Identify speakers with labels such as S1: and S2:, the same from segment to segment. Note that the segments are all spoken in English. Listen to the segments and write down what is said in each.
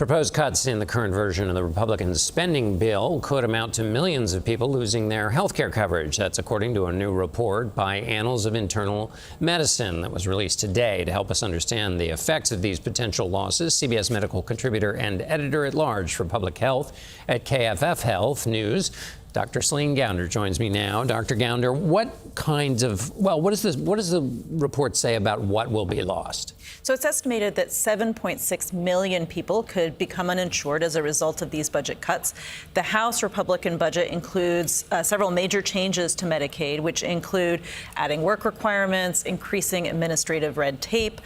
S1: Proposed cuts in the current version of the Republican spending bill could amount to millions of people losing their health care coverage. That's according to a new report by Annals of Internal Medicine that was released today. To help us understand the effects of these potential losses, CBS medical contributor and editor-at-large for public health at KFF Health News, Dr. Celine Gounder joins me now. Dr. Gounder, what does the report say about what will be lost?
S2: So it's estimated that 7.6 million people could become uninsured as a result of these budget cuts. The House Republican budget includes several major changes to Medicaid, which include adding work requirements, increasing administrative red tape,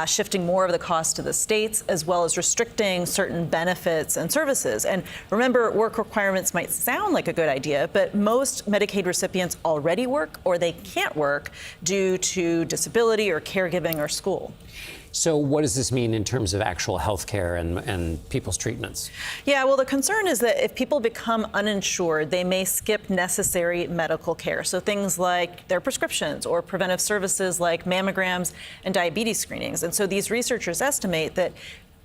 S2: shifting more of the cost to the states, as well as restricting certain benefits and services. And remember, work requirements might sound like a good idea, but most Medicaid recipients already work or they can't work due to disability or caregiving or school.
S1: So what does this mean in terms of actual health care and people's treatments?
S2: Yeah, well, the concern is that if people become uninsured, they may skip necessary medical care. So things like their prescriptions or preventive services like mammograms and diabetes screenings. And so these researchers estimate that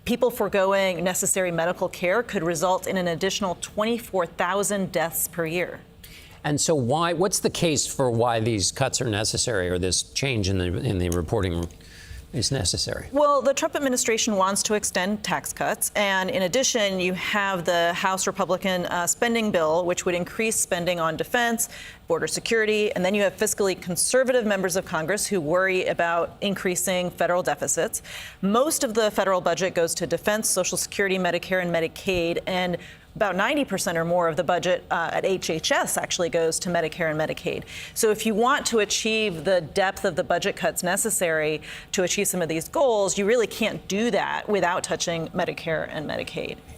S2: people foregoing necessary medical care could result in an additional 24,000 deaths per year.
S1: And so what's the case for why these cuts are necessary, or this change in the reporting is necessary?
S2: Well, the Trump administration wants to extend tax cuts. And in addition, you have the House Republican spending bill, which would increase spending on defense, border security. And then you have fiscally conservative members of Congress who worry about increasing federal deficits. Most of the federal budget goes to defense, Social Security, Medicare, and Medicaid. And about 90% or more of the budget at HHS actually goes to Medicare and Medicaid. So if you want to achieve the depth of the budget cuts necessary to achieve some of these goals, you really can't do that without touching Medicare and Medicaid.